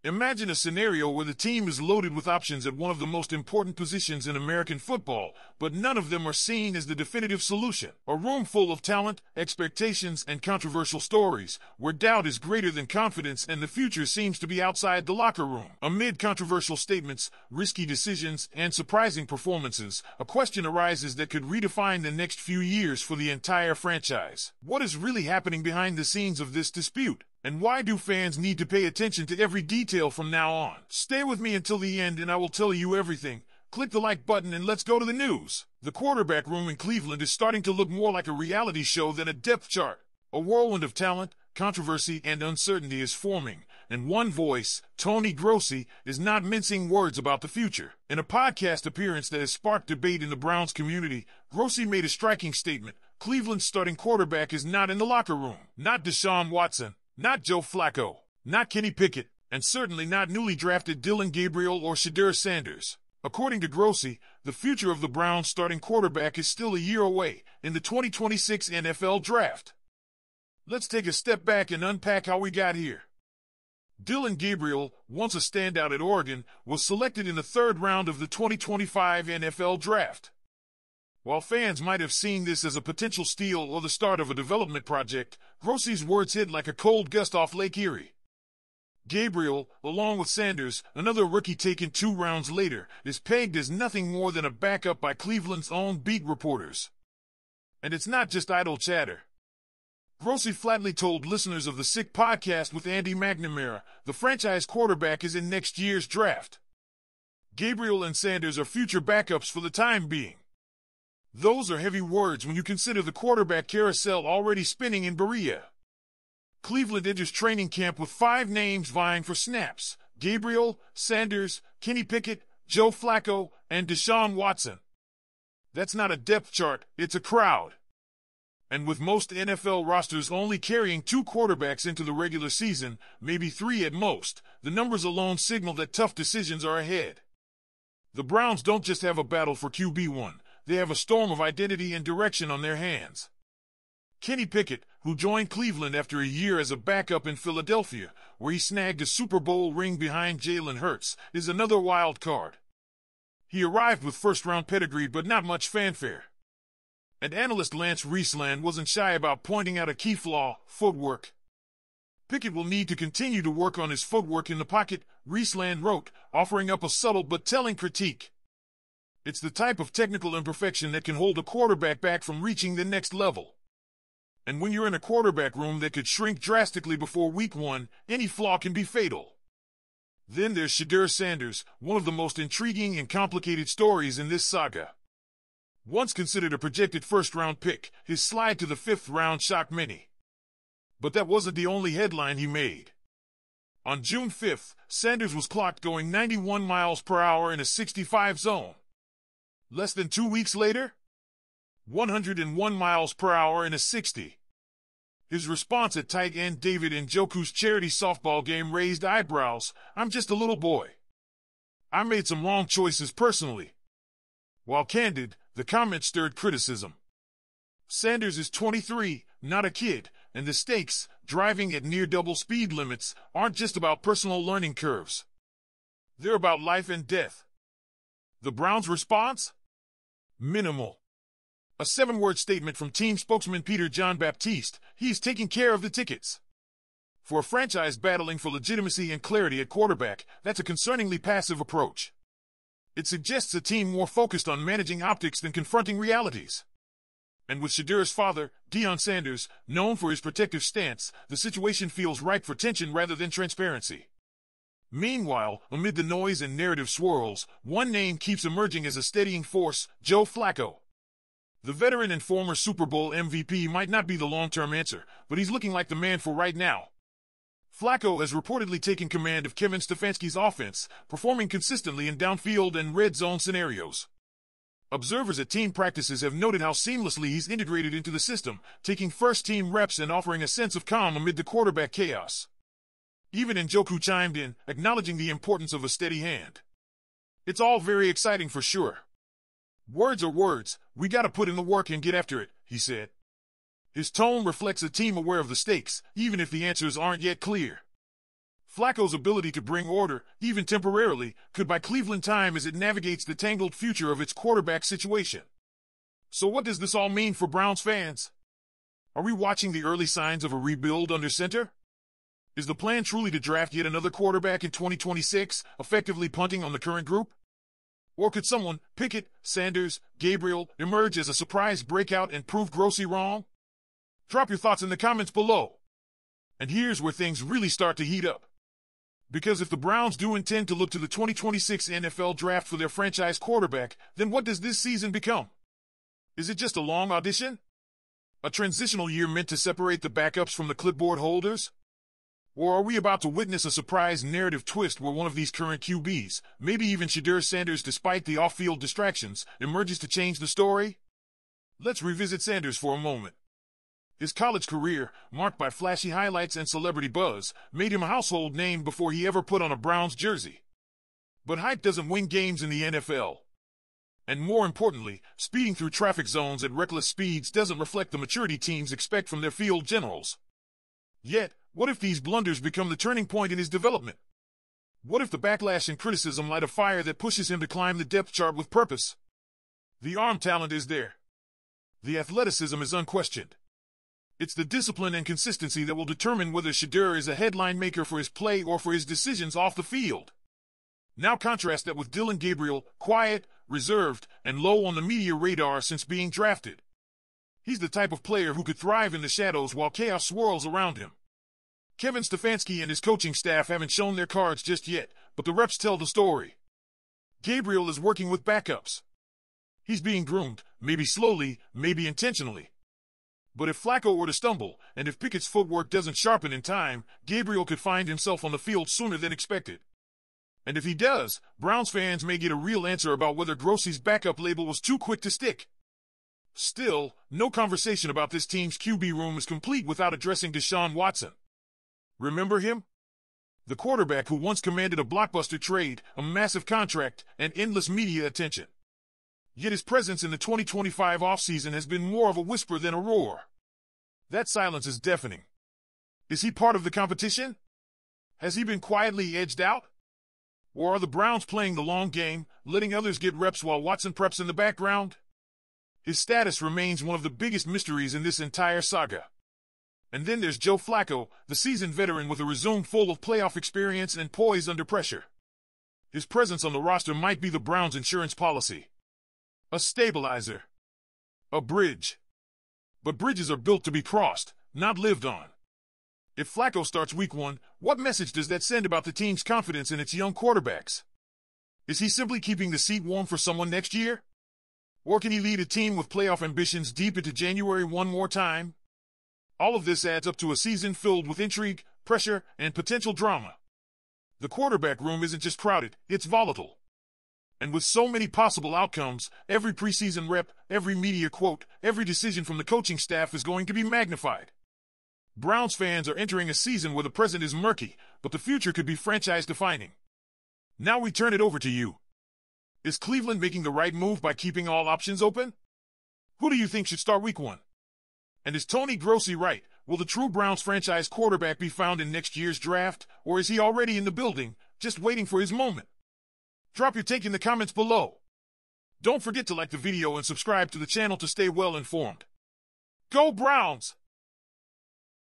Imagine a scenario where the team is loaded with options at one of the most important positions in American football, but none of them are seen as the definitive solution. A room full of talent, expectations, and controversial stories, where doubt is greater than confidence and the future seems to be outside the locker room. Amid controversial statements, risky decisions, and surprising performances, a question arises that could redefine the next few years for the entire franchise. What is really happening behind the scenes of this dispute? And why do fans need to pay attention to every detail from now on? Stay with me until the end and I will tell you everything. Click the like button and let's go to the news. The quarterback room in Cleveland is starting to look more like a reality show than a depth chart. A whirlwind of talent, controversy, and uncertainty is forming, and one voice, Tony Grossi, is not mincing words about the future. In a podcast appearance that has sparked debate in the Browns community, Grossi made a striking statement. Cleveland's starting quarterback is not in the locker room. Not Deshaun Watson. Not Joe Flacco, not Kenny Pickett, and certainly not newly drafted Dillon Gabriel or Shedeur Sanders. According to Grossi, the future of the Browns starting quarterback is still a year away, in the 2026 NFL Draft. Let's take a step back and unpack how we got here. Dillon Gabriel, once a standout at Oregon, was selected in the third round of the 2025 NFL Draft. While fans might have seen this as a potential steal or the start of a development project, Grossi's words hit like a cold gust off Lake Erie. Gabriel, along with Sanders, another rookie taken 2 rounds later, is pegged as nothing more than a backup by Cleveland's own beat reporters. And it's not just idle chatter. Grossi flatly told listeners of the Sick podcast with Andy McNamara, the franchise quarterback is in next year's draft. Gabriel and Sanders are future backups for the time being. Those are heavy words when you consider the quarterback carousel already spinning in Berea. Cleveland enters training camp with 5 names vying for snaps: Gabriel, Sanders, Kenny Pickett, Joe Flacco, and Deshaun Watson. That's not a depth chart, it's a crowd. And with most NFL rosters only carrying 2 quarterbacks into the regular season, maybe 3 at most, the numbers alone signal that tough decisions are ahead. The Browns don't just have a battle for QB1. They have a storm of identity and direction on their hands. Kenny Pickett, who joined Cleveland after a year as a backup in Philadelphia, where he snagged a Super Bowl ring behind Jalen Hurts, is another wild card. He arrived with first-round pedigree but not much fanfare. And analyst Lance Riesland wasn't shy about pointing out a key flaw: footwork. Pickett will need to continue to work on his footwork in the pocket, Riesland wrote, offering up a subtle but telling critique. It's the type of technical imperfection that can hold a quarterback back from reaching the next level. And when you're in a quarterback room that could shrink drastically before week 1, any flaw can be fatal. Then there's Shedeur Sanders, one of the most intriguing and complicated stories in this saga. Once considered a projected first-round pick, his slide to the 5th round shocked many. But that wasn't the only headline he made. On June 5th, Sanders was clocked going 91 miles per hour in a 65 zone. Less than 2 weeks later, 101 miles per hour in a 60. His response at tight end David Njoku's charity softball game raised eyebrows. "I'm just a little boy. I made some wrong choices personally." While candid, the comment stirred criticism. Sanders is 23, not a kid, and the stakes, driving at near double speed limits, aren't just about personal learning curves. They're about life and death. The Browns' response? Minimal. A 7-word statement from team spokesman Peter Jean-Baptiste: he's taking care of the tickets. For a franchise battling for legitimacy and clarity at quarterback, that's a concerningly passive approach. It suggests a team more focused on managing optics than confronting realities. And with Shedeur's father, Deion Sanders, known for his protective stance, the situation feels ripe for tension rather than transparency. Meanwhile, amid the noise and narrative swirls, one name keeps emerging as a steadying force: Joe Flacco. The veteran and former Super Bowl MVP might not be the long-term answer, but he's looking like the man for right now. Flacco has reportedly taken command of Kevin Stefanski's offense, performing consistently in downfield and red zone scenarios. Observers at team practices have noted how seamlessly he's integrated into the system, taking first-team reps and offering a sense of calm amid the quarterback chaos. Even Njoku chimed in, acknowledging the importance of a steady hand. "It's all very exciting for sure. Words are words, we gotta put in the work and get after it," he said. His tone reflects a team aware of the stakes, even if the answers aren't yet clear. Flacco's ability to bring order, even temporarily, could buy Cleveland time as it navigates the tangled future of its quarterback situation. So what does this all mean for Browns fans? Are we watching the early signs of a rebuild under center? Is the plan truly to draft yet another quarterback in 2026, effectively punting on the current group? Or could someone, Picket, Sanders, Gabriel, emerge as a surprise breakout and prove grossly wrong? Drop your thoughts in the comments below. And here's where things really start to heat up. Because if the Browns do intend to look to the 2026 NFL draft for their franchise quarterback, then what does this season become? Is it just a long audition? A transitional year meant to separate the backups from the clipboard holders? Or are we about to witness a surprise narrative twist where one of these current QBs, maybe even Shedeur Sanders despite the off-field distractions, emerges to change the story? Let's revisit Sanders for a moment. His college career, marked by flashy highlights and celebrity buzz, made him a household name before he ever put on a Browns jersey. But hype doesn't win games in the NFL. And more importantly, speeding through traffic zones at reckless speeds doesn't reflect the maturity teams expect from their field generals. Yet, what if these blunders become the turning point in his development? What if the backlash and criticism light a fire that pushes him to climb the depth chart with purpose? The arm talent is there. The athleticism is unquestioned. It's the discipline and consistency that will determine whether Shedeur is a headline maker for his play or for his decisions off the field. Now contrast that with Dillon Gabriel, quiet, reserved, and low on the media radar since being drafted. He's the type of player who could thrive in the shadows while chaos swirls around him. Kevin Stefanski and his coaching staff haven't shown their cards just yet, but the reps tell the story. Gabriel is working with backups. He's being groomed, maybe slowly, maybe intentionally. But if Flacco were to stumble, and if Pickett's footwork doesn't sharpen in time, Gabriel could find himself on the field sooner than expected. And if he does, Browns fans may get a real answer about whether Grossi's backup label was too quick to stick. Still, no conversation about this team's QB room is complete without addressing Deshaun Watson. Remember him? The quarterback who once commanded a blockbuster trade, a massive contract, and endless media attention. Yet his presence in the 2025 offseason has been more of a whisper than a roar. That silence is deafening. Is he part of the competition? Has he been quietly edged out? Or are the Browns playing the long game, letting others get reps while Watson preps in the background? His status remains one of the biggest mysteries in this entire saga. And then there's Joe Flacco, the seasoned veteran with a resume full of playoff experience and poise under pressure. His presence on the roster might be the Browns' insurance policy. A stabilizer. A bridge. But bridges are built to be crossed, not lived on. If Flacco starts week 1, what message does that send about the team's confidence in its young quarterbacks? Is he simply keeping the seat warm for someone next year? Or can he lead a team with playoff ambitions deep into January one more time? All of this adds up to a season filled with intrigue, pressure, and potential drama. The quarterback room isn't just crowded, it's volatile. And with so many possible outcomes, every preseason rep, every media quote, every decision from the coaching staff is going to be magnified. Browns fans are entering a season where the present is murky, but the future could be franchise-defining. Now we turn it over to you. Is Cleveland making the right move by keeping all options open? Who do you think should start week 1? And is Tony Grossi right? Will the true Browns franchise quarterback be found in next year's draft, or is he already in the building, just waiting for his moment? Drop your take in the comments below. Don't forget to like the video and subscribe to the channel to stay well informed. Go Browns!